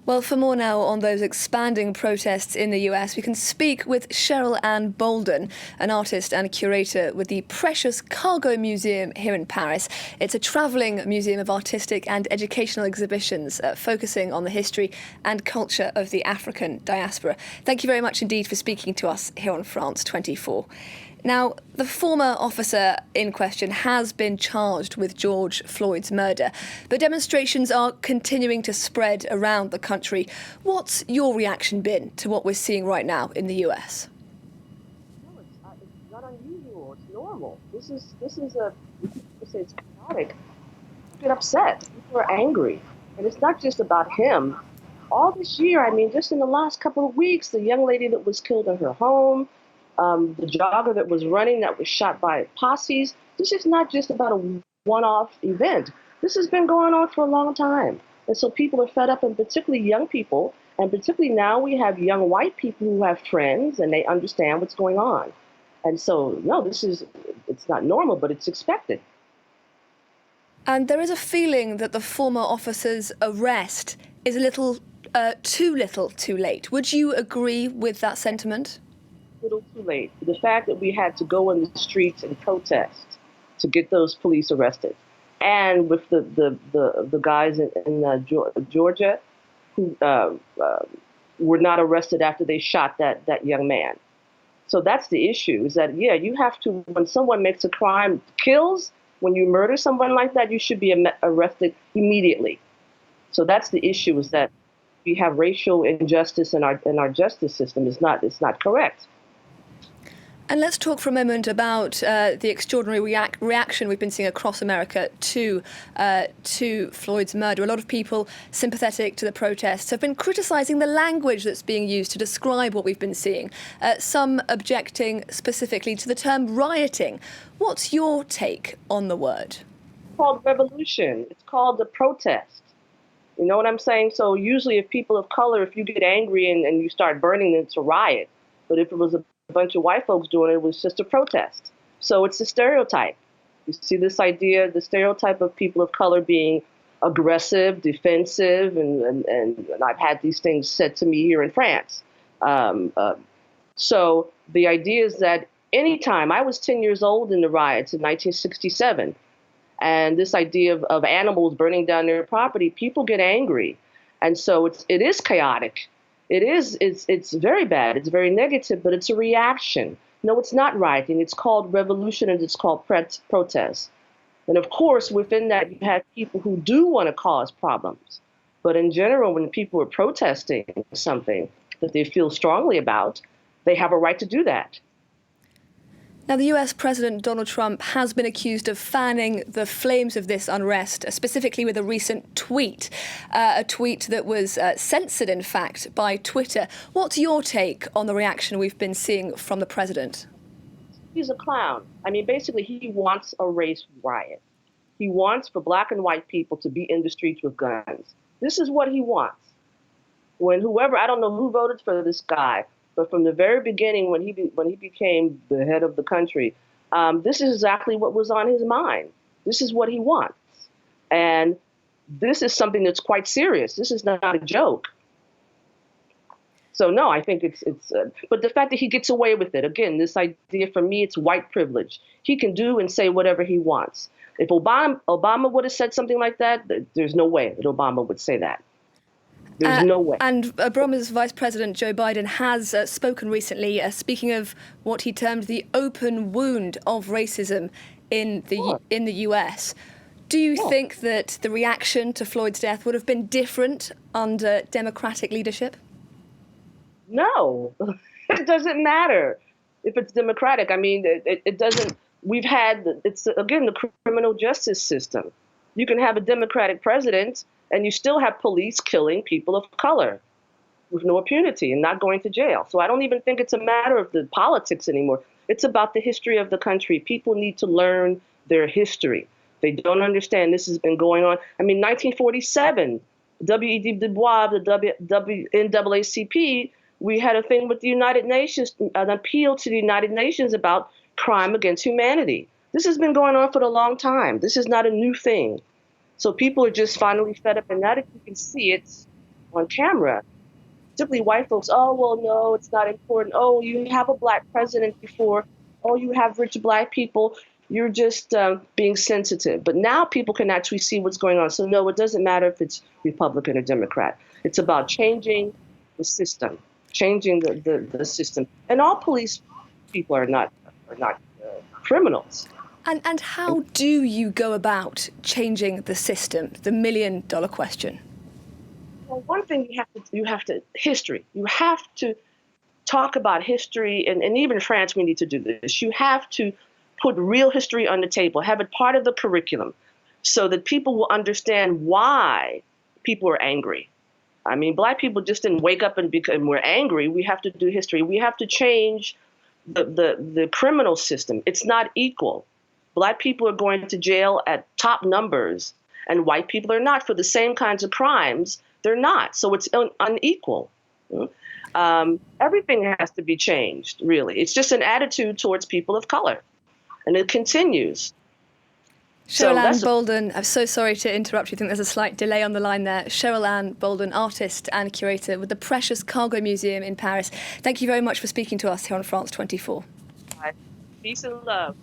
Well, for more now on those expanding protests in the US, we can speak with Cheryl Ann Bolden, an artist and curator with the Precious Cargo Museum here in Paris. It's a travelling museum of artistic and educational exhibitions focusing on the history and culture of the African diaspora. Thank you very much indeed for speaking to us here on France 24. Now, the former officer in question has been charged with George Floyd's murder, but demonstrations are continuing to spread around the country. What's your reaction been to what we're seeing right now in the US? No, it's not unusual. It's normal. This is people say it's chaotic. People get upset. People are angry, and it's not just about him. All this year, just in the last couple of weeks, the young lady that was killed in her home. The jogger that was running that was shot by posses. This is not just about a one-off event. This has been going on for a long time. And so people are fed up, and particularly young people, and particularly now we have young white people who have friends and they understand what's going on. And so, no, it's not normal, but it's expected. And there is a feeling that the former officer's arrest is a little too little too late. Would you agree with that sentiment? Little too late. The fact that we had to go in the streets and protest to get those police arrested, and with the guys in Georgia who were not arrested after they shot that young man. So that's the issue. Is that you have to, when someone makes a crime, kills, when you murder someone like that, you should be arrested immediately. So that's the issue. Is that we have racial injustice in our justice system. It's not correct. And let's talk for a moment about the extraordinary reaction we've been seeing across America to Floyd's murder. A lot of people sympathetic to the protests have been criticising the language that's being used to describe what we've been seeing, some objecting specifically to the term rioting. What's your take on the word? It's called revolution. It's called the protest. You know what I'm saying? So usually if people of color, if you get angry and you start burning, it's a riot. But if it was a bunch of white folks doing it, it was just a protest. So it's a stereotype. You see this idea, the stereotype of people of color being aggressive, defensive, and I've had these things said to me here in France. So the idea is that anytime, I was 10 years old in the riots in 1967, and this idea of animals burning down their property, people get angry. And so it is chaotic. It's very bad. It's very negative, but it's a reaction. No, it's not rioting. It's called revolution, and it's called protest. And of course, within that, you have people who do want to cause problems. But in general, when people are protesting something that they feel strongly about, they have a right to do that. Now, the US President Donald Trump has been accused of fanning the flames of this unrest, specifically with a recent tweet, a tweet that was censored, in fact, by Twitter. What's your take on the reaction we've been seeing from the president? He's a clown. Basically, he wants a race riot. He wants for black and white people to be in the streets with guns. This is what he wants. I don't know who voted for this guy, but from the very beginning, when he became the head of the country, this is exactly what was on his mind. This is what he wants. And this is something that's quite serious. This is not a joke. So no, I think but the fact that he gets away with it, again, this idea for me, it's white privilege. He can do and say whatever he wants. If Obama would have said something like that, there's no way that Obama would say that. There's no way. And Obama's Vice President Joe Biden has spoken recently, speaking of what he termed the open wound of racism in the US. Do you think that the reaction to Floyd's death would have been different under Democratic leadership? No, it doesn't matter if it's Democratic. It doesn't. It's again the criminal justice system. You can have a Democratic president, and you still have police killing people of color with no impunity and not going to jail. So I don't even think it's a matter of the politics anymore. It's about the history of the country. People need to learn their history. They don't understand this has been going on. 1947, W.E.B. Du Bois, the NAACP, we had a thing with the United Nations, an appeal to the United Nations about crime against humanity. This has been going on for a long time. This is not a new thing. So people are just finally fed up, and now that you can see it, on camera. Typically white folks, oh, well, no, it's not important. Oh, you have a black president before. Oh, you have rich black people. You're just being sensitive. But now people can actually see what's going on. So no, it doesn't matter if it's Republican or Democrat. It's about changing the system, changing the system. And all police people are not criminals. And how do you go about changing the system? The million-dollar question. Well, one thing you have to history. You have to talk about history, and even in France we need to do this. You have to put real history on the table, have it part of the curriculum, so that people will understand why people are angry. I mean, black people just didn't wake up and we're angry. We have to do history. We have to change the criminal system. It's not equal. Black people are going to jail at top numbers, and white people are not for the same kinds of crimes. They're not. So it's unequal. Everything has to be changed, really. It's just an attitude towards people of color. And it continues. Cheryl Ann Bolden, I'm so sorry to interrupt you. I think there's a slight delay on the line there. Cheryl Ann Bolden, artist and curator with the Precious Cargo Museum in Paris. Thank you very much for speaking to us here on France 24. Peace and love.